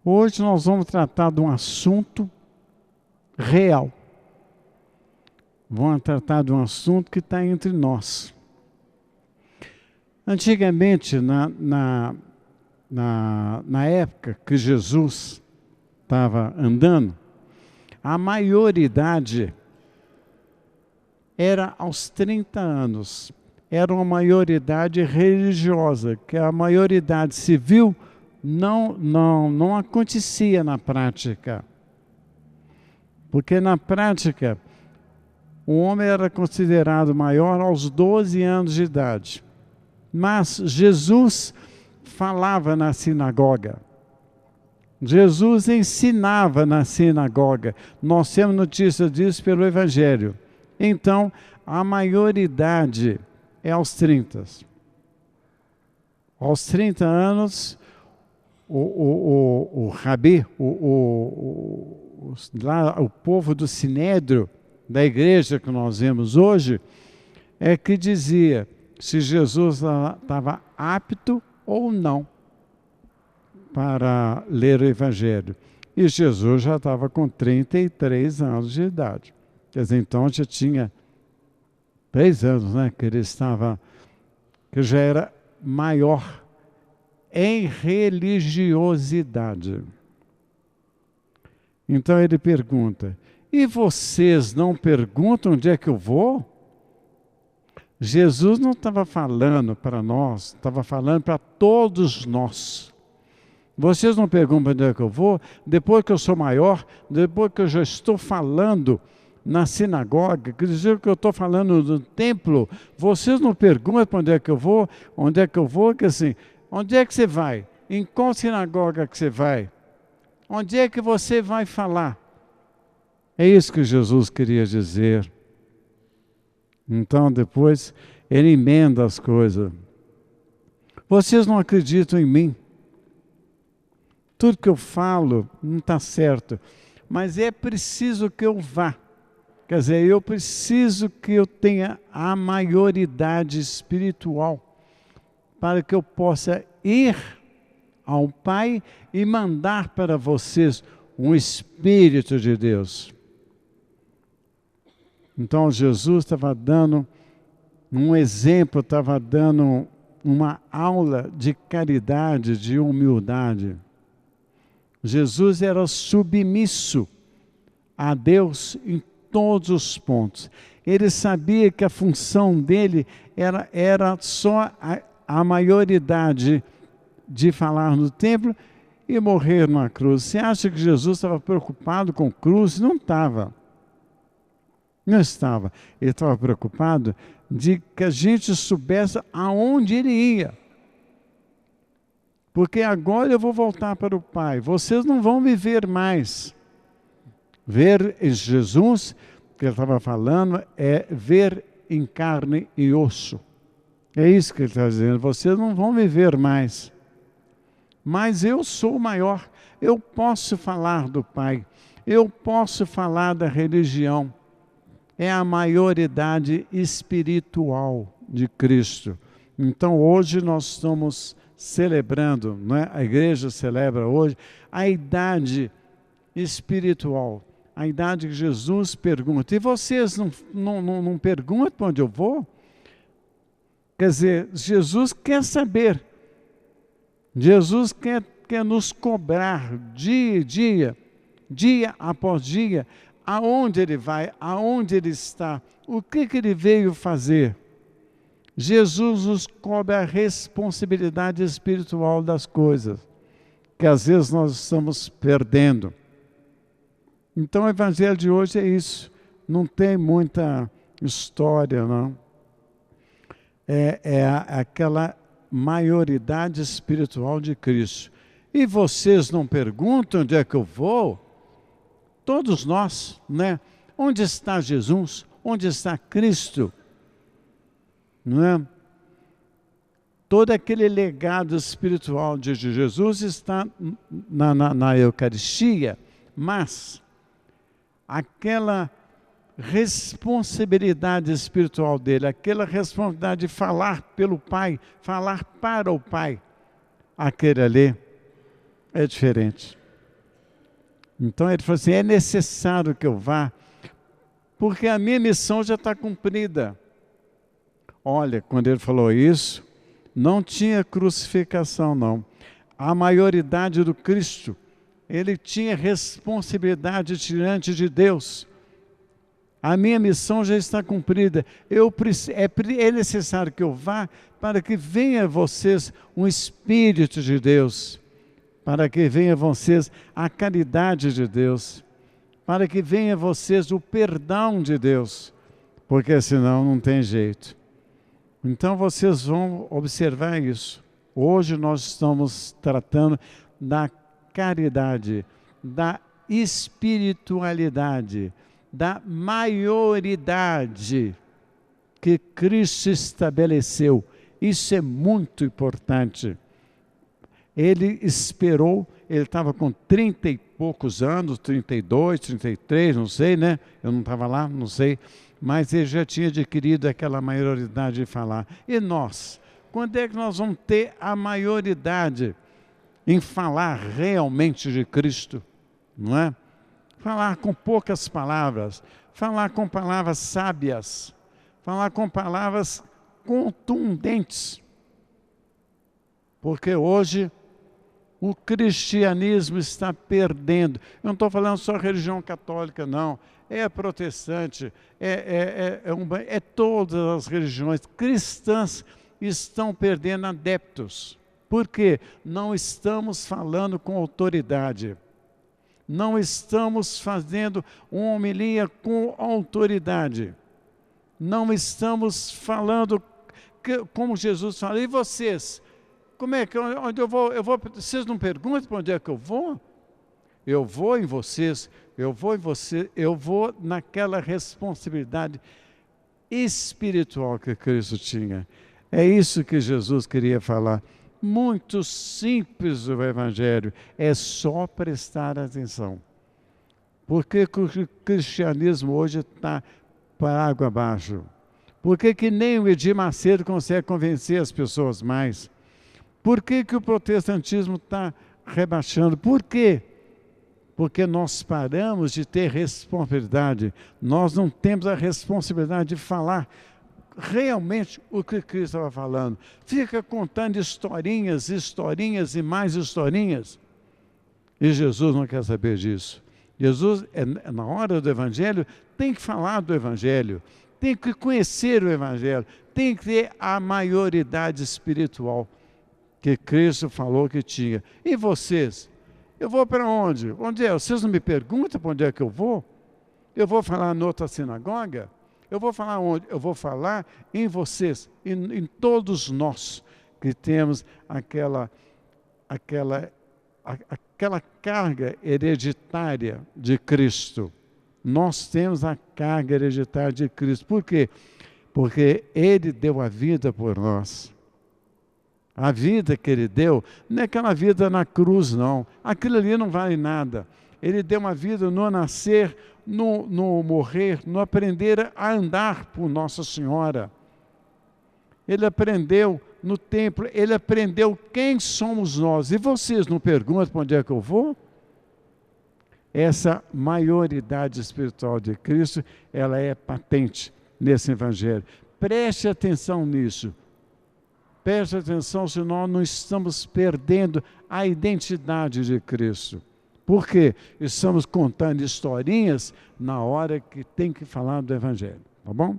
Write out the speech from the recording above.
Hoje nós vamos tratar de um assunto real. Vamos tratar de um assunto que está entre nós. Antigamente, na época que Jesus estava andando, a maioridade era aos 30 anos. Era uma maioridade religiosa, que a maioridade civil não acontecia na prática. Porque na prática, o homem era considerado maior aos 12 anos de idade. Mas Jesus falava na sinagoga. Jesus ensinava na sinagoga. Nós temos notícia disso pelo Evangelho. Então, a maioridade é aos 30. Aos 30 anos, o rabi, o povo do Sinédrio, da igreja que nós vemos hoje, é que dizia se Jesus estava apto ou não para ler o Evangelho. E Jesus já estava com 33 anos de idade. Quer dizer, então já tinha 3 anos, né, que já era maior em religiosidade. Então ele pergunta, e vocês não perguntam onde é que eu vou? Jesus não estava falando para nós, estava falando para todos nós. Vocês não perguntam onde é que eu vou? Depois que eu sou maior, depois que eu já estou falando na sinagoga, quer dizer que eu estou falando no templo, vocês não perguntam para onde é que eu vou? Onde é que eu vou? Que assim, onde é que você vai? Em qual sinagoga que você vai? Onde é que você vai falar? É isso que Jesus queria dizer. Então, depois, ele emenda as coisas. Vocês não acreditam em mim. Tudo que eu falo não está certo. Mas é preciso que eu vá. Quer dizer, eu preciso que eu tenha a maioridade espiritual para que eu possa ir ao Pai e mandar para vocês um Espírito de Deus. Então Jesus estava dando um exemplo, estava dando uma aula de caridade, de humildade. Jesus era submisso a Deus em todos os pontos. Ele sabia que a função dele era só a maioridade de falar no templo e morrer na cruz. Você acha que Jesus estava preocupado com cruz? Não estava. Não estava. Ele estava preocupado de que a gente soubesse aonde ele ia. Porque agora eu vou voltar para o Pai. Vocês não vão me ver mais. Ver Jesus, que ele estava falando, é ver em carne e osso. É isso que ele está dizendo. Vocês não vão me ver mais. Mas eu sou o maior. Eu posso falar do Pai. Eu posso falar da religião. É a maioridade espiritual de Cristo. Então hoje nós estamos celebrando, né? A igreja celebra hoje a idade espiritual, a idade que Jesus pergunta. E vocês não perguntam para onde eu vou? Quer dizer, Jesus quer saber. Jesus quer nos cobrar dia após dia, aonde ele vai, aonde ele está, o que ele veio fazer. Jesus nos cobra a responsabilidade espiritual das coisas, que às vezes nós estamos perdendo. Então o evangelho de hoje é isso, não tem muita história, não. É aquela maioridade espiritual de Cristo. E vocês não perguntam onde é que eu vou? Todos nós, né? Onde está Jesus? Onde está Cristo? Não é? Todo aquele legado espiritual de Jesus está na Eucaristia, mas aquela responsabilidade espiritual dele, aquela responsabilidade de falar pelo Pai, falar para o Pai, aquele ali é diferente. Então ele falou assim, é necessário que eu vá, porque a minha missão já está cumprida. Olha, quando ele falou isso, não tinha crucificação, não. A maioridade do Cristo, ele tinha responsabilidade diante de Deus. A minha missão já está cumprida. É necessário que eu vá para que venha a vocês um Espírito de Deus, para que venha a vocês a caridade de Deus, para que venha a vocês o perdão de Deus, porque senão não tem jeito. Então vocês vão observar isso. Hoje nós estamos tratando da caridade, da espiritualidade, da maioridade que Cristo estabeleceu. Isso é muito importante. Ele esperou, ele estava com 30 e poucos anos, 32, 33, não sei, né? Eu não estava lá, não sei. Mas ele já tinha adquirido aquela maioridade de falar. E nós? Quando é que nós vamos ter a maioridade em falar realmente de Cristo? Não é? Falar com poucas palavras, falar com palavras sábias, falar com palavras contundentes. Porque hoje o cristianismo está perdendo. Eu não estou falando só religião católica, não. É protestante, é todas as religiões cristãs estão perdendo adeptos. Por quê? Não estamos falando com autoridade. Não estamos fazendo uma homilia com autoridade. Não estamos falando como Jesus fala. E vocês? Como é que onde eu vou? Vocês não perguntam para onde é que eu vou? Eu vou em vocês, eu vou em você, eu vou naquela responsabilidade espiritual que Cristo tinha. É isso que Jesus queria falar. Muito simples o Evangelho, é só prestar atenção. Por que o cristianismo hoje está para água abaixo? Por que nem o Edir Macedo consegue convencer as pessoas mais? Por que o protestantismo está rebaixando? Por quê? Porque nós paramos de ter responsabilidade. Nós não temos a responsabilidade de falar realmente o que Cristo estava falando. Fica contando historinhas, historinhas e mais historinhas. E Jesus não quer saber disso. Jesus, na hora do Evangelho, tem que falar do Evangelho, tem que conhecer o Evangelho, tem que ter a maioridade espiritual que Cristo falou que tinha. E vocês? Eu vou para onde? Onde é? Vocês não me perguntam para onde é que eu vou? Eu vou falar em outra sinagoga? Eu vou falar onde? Eu vou falar em vocês, em todos nós que temos aquela carga hereditária de Cristo. Nós temos a carga hereditária de Cristo. Por quê? Porque Ele deu a vida por nós. A vida que Ele deu, não é aquela vida na cruz, não. Aquilo ali não vale nada. Ele deu uma vida no nascer, no morrer, no aprender a andar por Nossa Senhora. Ele aprendeu no templo, ele aprendeu quem somos nós. E vocês não perguntam para onde é que eu vou? Essa maioridade espiritual de Cristo, ela é patente nesse Evangelho. Preste atenção nisso. Preste atenção, senão não estamos perdendo a identidade de Cristo. Por quê? Estamos contando historinhas na hora que tem que falar do Evangelho. Tá bom?